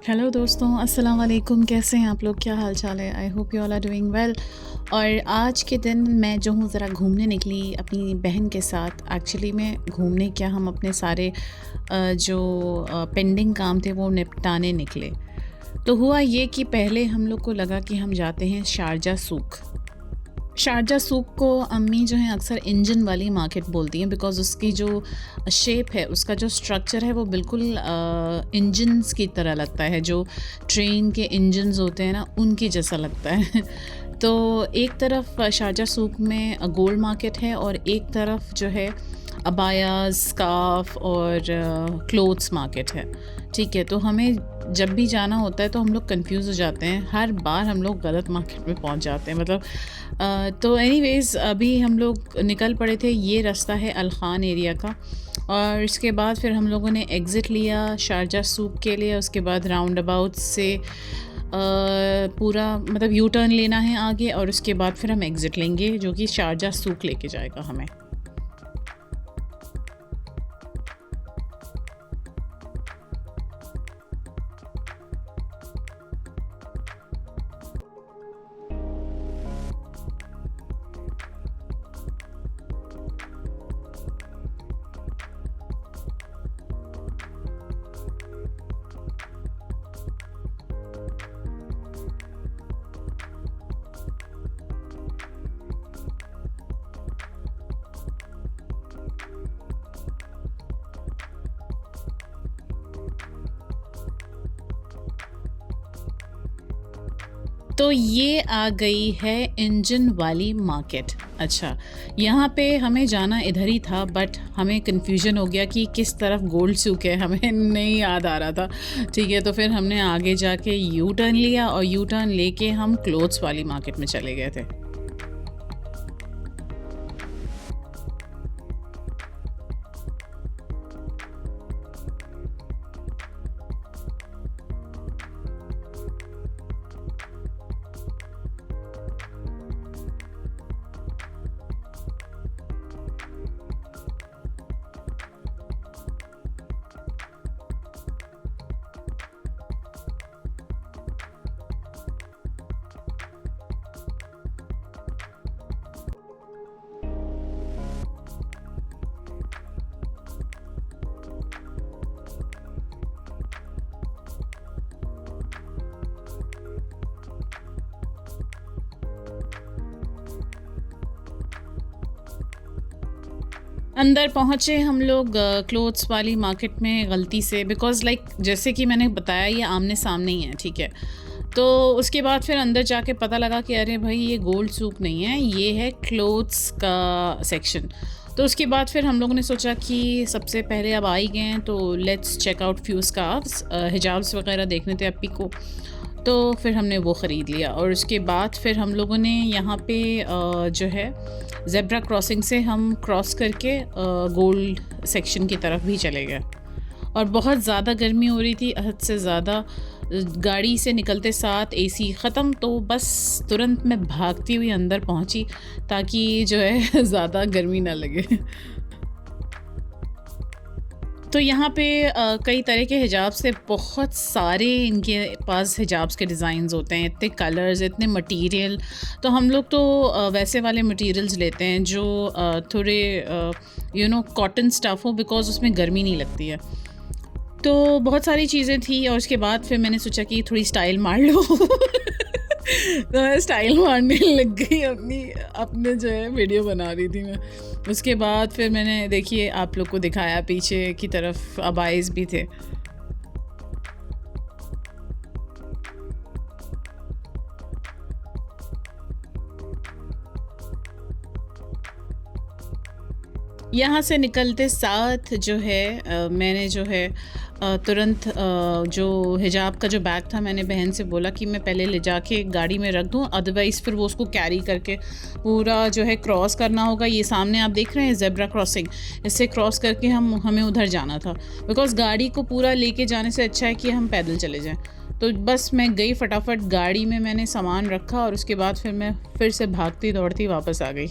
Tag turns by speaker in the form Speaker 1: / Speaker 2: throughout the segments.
Speaker 1: Hello दोस्तों, अस्सलाम वालेकुम। कैसे हैं आप लोग? क्या हाल चाल है? I hope you all are doing well. और आज के दिन मैं जो हूँ ज़रा घूमने निकली अपनी बहन के साथ। एक्चुअली में घूमने क्या, हम अपने सारे जो पेंडिंग काम थे वो निपटाने निकले। तो हुआ ये कि पहले हम लोग को लगा कि हम जाते हैं शारजा सूक़। शारजा सूक़ को अम्मी जो हैं अक्सर इंजन वाली मार्केट बोलती हैं, बिकॉज़ उसकी जो शेप है, उसका जो स्ट्रक्चर है वो बिल्कुल इंजन्स की तरह लगता है। जो ट्रेन के इंजन्स होते हैं ना, उनकी जैसा लगता है। तो एक तरफ शारजा सूक़ में गोल्ड मार्केट है और एक तरफ जो है अबायाज़, स्कार्फ़ और क्लोथ्स मार्केट है। ठीक है, तो हमें जब भी जाना होता है तो हम लोग कन्फ्यूज़ हो जाते हैं। हर बार हम लोग गलत मार्केट में पहुंच जाते हैं, मतलब तो एनीवेज़ अभी हम लोग निकल पड़े थे। ये रास्ता है अल ख़ान एरिया का, और इसके बाद फिर हम लोगों ने एग्ज़िट लिया शारजा सूक़ के लिए। उसके बाद राउंड अबाउट से पूरा मतलब यू टर्न लेना है आगे, और उसके बाद फिर हम एग्ज़िट लेंगे जो कि शारजा सूक़ लेके जाएगा हमें। तो ये आ गई है इंजन वाली मार्केट। अच्छा, यहाँ पे हमें जाना इधर ही था, बट हमें कन्फ्यूजन हो गया कि किस तरफ गोल्ड सूक़ है, हमें नहीं याद आ रहा था। ठीक है, तो फिर हमने आगे जाके यू टर्न लिया और यू टर्न लेके हम क्लोथ्स वाली मार्केट में चले गए थे। अंदर पहुँचे हम लोग क्लोथ्स वाली मार्केट में गलती से, बिकॉज़ लाइक जैसे कि मैंने बताया ये आमने-सामने ही है, ठीक है। तो उसके बाद फिर अंदर जाके पता लगा कि अरे भाई ये गोल्ड सूक़ नहीं है, ये है क्लोथ्स का सेक्शन। तो उसके बाद फिर हम लोगों ने सोचा कि सबसे पहले अब आ ही गए हैं तो let's check out few scarfs, hijabs वगैरह देखने थे अप्पी को। तो फिर हमने वो ख़रीद लिया, और उसके बाद फिर हम लोगों ने यहाँ पे जो है ज़ेब्रा क्रॉसिंग से हम क्रॉस करके गोल्ड सेक्शन की तरफ भी चले गए। और बहुत ज़्यादा गर्मी हो रही थी, हद से ज़्यादा। गाड़ी से निकलते साथ एसी ख़त्म, तो बस तुरंत मैं भागती हुई अंदर पहुँची ताकि जो है ज़्यादा गर्मी ना लगे। तो यहाँ पे कई तरह के हिजाब्स थे, बहुत सारे इनके पास हिजाब्स के डिज़ाइंस होते हैं, इतने कलर्स, इतने मटेरियल। तो हम लोग तो वैसे वाले मटेरियल्स लेते हैं जो थोड़े कॉटन स्टफ़ हो, बिकॉज़ उसमें गर्मी नहीं लगती है। तो बहुत सारी चीज़ें थी, और उसके बाद फिर मैंने सोचा कि थोड़ी स्टाइल मार लो। तो मैं स्टाइल मारने लग गई, अपनी अपने जो है वीडियो बना रही थी मैं। उसके बाद फिर मैंने देखिए आप लोग को दिखाया पीछे की तरफ अबाइज़ भी थे। यहाँ से निकलते साथ जो है मैंने जो है तुरंत जो हिजाब का जो बैग था, मैंने बहन से बोला कि मैं पहले ले जाके गाड़ी में रख दूँ, अदरवाइज़ फिर वो उसको कैरी करके पूरा जो है क्रॉस करना होगा। ये सामने आप देख रहे हैं ज़ेब्रा क्रॉसिंग, इससे क्रॉस करके हमें उधर जाना था, बिकॉज़ गाड़ी को पूरा लेके जाने से अच्छा है कि हम पैदल चले जाएँ। तो बस मैं गई फटाफट गाड़ी में, मैंने सामान रखा, और उसके बाद फिर मैं फिर से भागती दौड़ती वापस आ गई।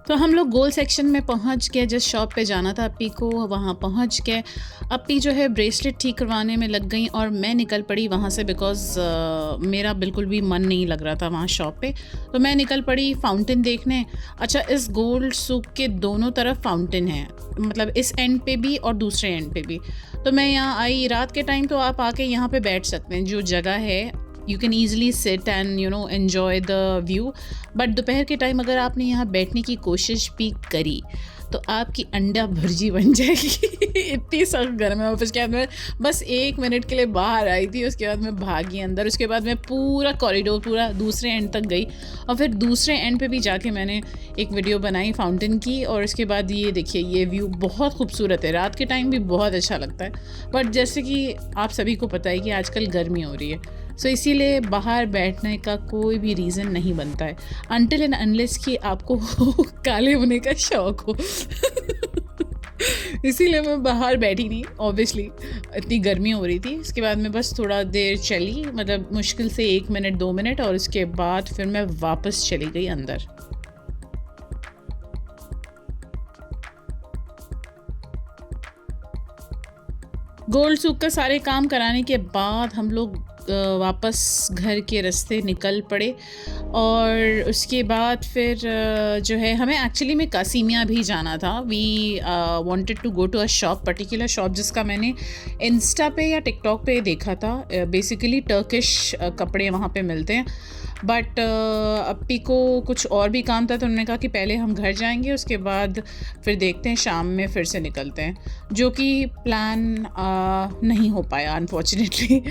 Speaker 1: तो हम लोग गोल सेक्शन में पहुंच गए, जिस शॉप पे जाना था अप्पी को, वहाँ पहुंच गए। अप्पी जो है ब्रेसलेट ठीक करवाने में लग गई और मैं निकल पड़ी वहाँ से, बिकॉज़ मेरा बिल्कुल भी मन नहीं लग रहा था वहाँ शॉप पे। तो मैं निकल पड़ी फाउंटेन देखने। अच्छा, इस गोल्ड सूक के दोनों तरफ फाउंटेन है, मतलब इस एंड पे भी और दूसरे एंड पे भी। तो मैं यहाँ आई। रात के टाइम तो आप आके यहाँ पे बैठ सकते हैं, जो जगह है you can easily sit and enjoy the view. But दोपहर के टाइम अगर आपने यहाँ बैठने की कोशिश भी करी तो आपकी अंडा भुर्जी बन जाएगी। इतनी सख्त गर्म है। उसके बाद मैं बस 1 मिनट के लिए बाहर आई थी, उसके बाद मैं भागी अंदर। उसके बाद मैं पूरा कॉरिडोर, पूरा दूसरे एंड तक गई और फिर दूसरे एंड पे भी जाके मैंने एक वीडियो बनाई फाउंटेन की। और उसके बाद ये देखिए, ये व्यू बहुत खूबसूरत है, रात के टाइम भी बहुत अच्छा लगता है। बट जैसे कि आप सभी को पता है कि आजकल गर्मी हो रही है, सो इसीलिए बाहर बैठने का कोई भी रीज़न नहीं बनता है, अनटिल एंड अनलेस कि आपको काले होने का शौक़ हो। इसीलिए मैं बाहर बैठी नहीं, ऑब्वियसली इतनी गर्मी हो रही थी। इसके बाद मैं बस थोड़ा देर चली, मतलब मुश्किल से 1 मिनट 2 मिनट, और उसके बाद फिर मैं वापस चली गई अंदर। गोल्ड सूक का सारे काम कराने के बाद हम लोग वापस घर के रास्ते निकल पड़े। और उसके बाद फिर जो है, हमें एक्चुअली में कासिमिया भी जाना था। We wanted to go to a shop, particular shop जिसका मैंने इंस्टा पे या टिकटॉक पे देखा था। बेसिकली टर्किश कपड़े वहाँ पे मिलते हैं। बट अप्पी को कुछ और भी काम था, तो उन्होंने कहा कि पहले हम घर जाएंगे, उसके बाद फिर देखते हैं, शाम में फिर से निकलते हैं, जो कि प्लान नहीं हो पाया अनफॉर्चुनेटली।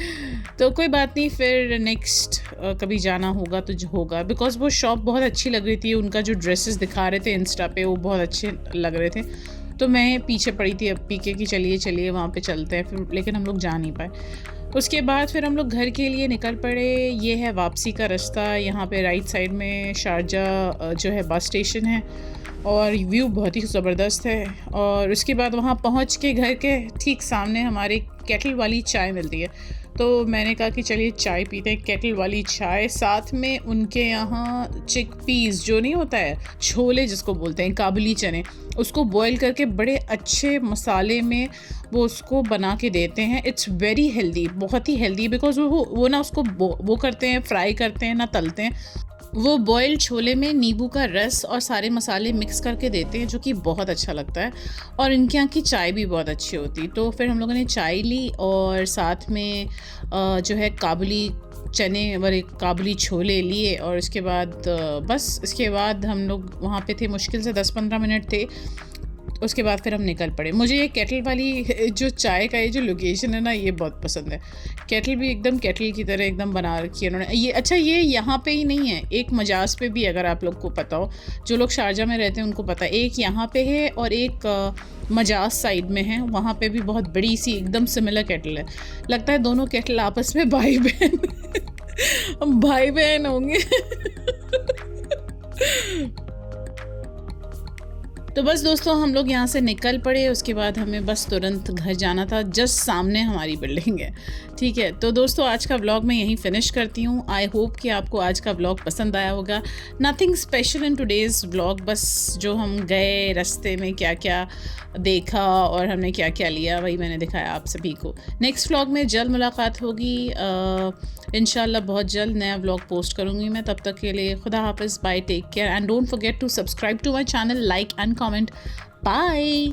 Speaker 1: तो कोई बात नहीं, फिर नेक्स्ट कभी जाना होगा तो जो होगा। बिकॉज़ वो शॉप बहुत अच्छी लग रही थी, उनका जो ड्रेसेस दिखा रहे थे इंस्टा पे वो बहुत अच्छे लग रहे थे। तो मैं पीछे पड़ी थी अप्पी के कि चलिए चलिए वहाँ पे चलते हैं फिर, लेकिन हम लोग जा नहीं पाए। उसके बाद फिर हम लोग घर के लिए निकल पड़े। ये है वापसी का रास्ता। यहाँ पे राइट साइड में शारजा जो है बस स्टेशन है, और व्यू बहुत ही ज़बरदस्त है। और उसके बाद वहाँ पहुँच के घर के ठीक सामने हमारे केटल वाली चाय मिलती है। तो मैंने कहा कि चलिए चाय पीते हैं, केटल वाली चाय। साथ में उनके यहाँ चिकपीस जो नहीं होता है, छोले जिसको बोलते हैं, काबुली चने, उसको बॉईल करके बड़े अच्छे मसाले में वो उसको बना के देते हैं। इट्स वेरी हेल्दी, बहुत ही हेल्दी, बिकॉज वो ना उसको वो करते हैं, फ्राई करते हैं, ना तलते हैं। वो बॉइल्ड छोले में नींबू का रस और सारे मसाले मिक्स करके देते हैं, जो कि बहुत अच्छा लगता है। और इनके यहाँ की चाय भी बहुत अच्छी होती। तो फिर हम लोगों ने चाय ली और साथ में जो है काबुली चने वाले काबुली छोले लिए। और उसके बाद बस इसके बाद हम लोग वहाँ पे थे, मुश्किल से 10-15 मिनट थे। उसके बाद फिर हम निकल पड़े। मुझे ये केटल वाली जो चाय का ये जो लोकेशन है ना, ये बहुत पसंद है। केटल भी एकदम केटल की तरह एकदम बना रखी है उन्होंने। ये अच्छा, ये यहाँ पे ही नहीं है, एक मजाज पे भी, अगर आप लोग को पता हो, जो लोग शारजा में रहते हैं उनको पता है। एक यहाँ पे है और एक मजाज साइड में है, वहाँ पे भी बहुत बड़ी सी एकदम सिमिलर केटल है। लगता है दोनों केटल आपस में भाई बहन भाई बहन होंगे। तो बस दोस्तों, हम लोग यहाँ से निकल पड़े। उसके बाद हमें बस तुरंत घर जाना था, जस्ट सामने हमारी बिल्डिंग है। ठीक है, तो दोस्तों आज का व्लॉग मैं यहीं फिनिश करती हूँ। आई होप कि आपको आज का व्लॉग पसंद आया होगा। Nothing special in today's vlog, बस जो हम गए रास्ते में क्या क्या देखा और हमने क्या क्या लिया, वही मैंने दिखाया आप सभी को। नेक्स्ट व्लॉग में जल्द मुलाकात होगी इंशाल्लाह। बहुत जल्द नया व्लॉग पोस्ट करूँगी मैं। तब तक के लिए खुदा हाफिज़, bye, take care and don't forget to subscribe to my channel, like and comment. Bye.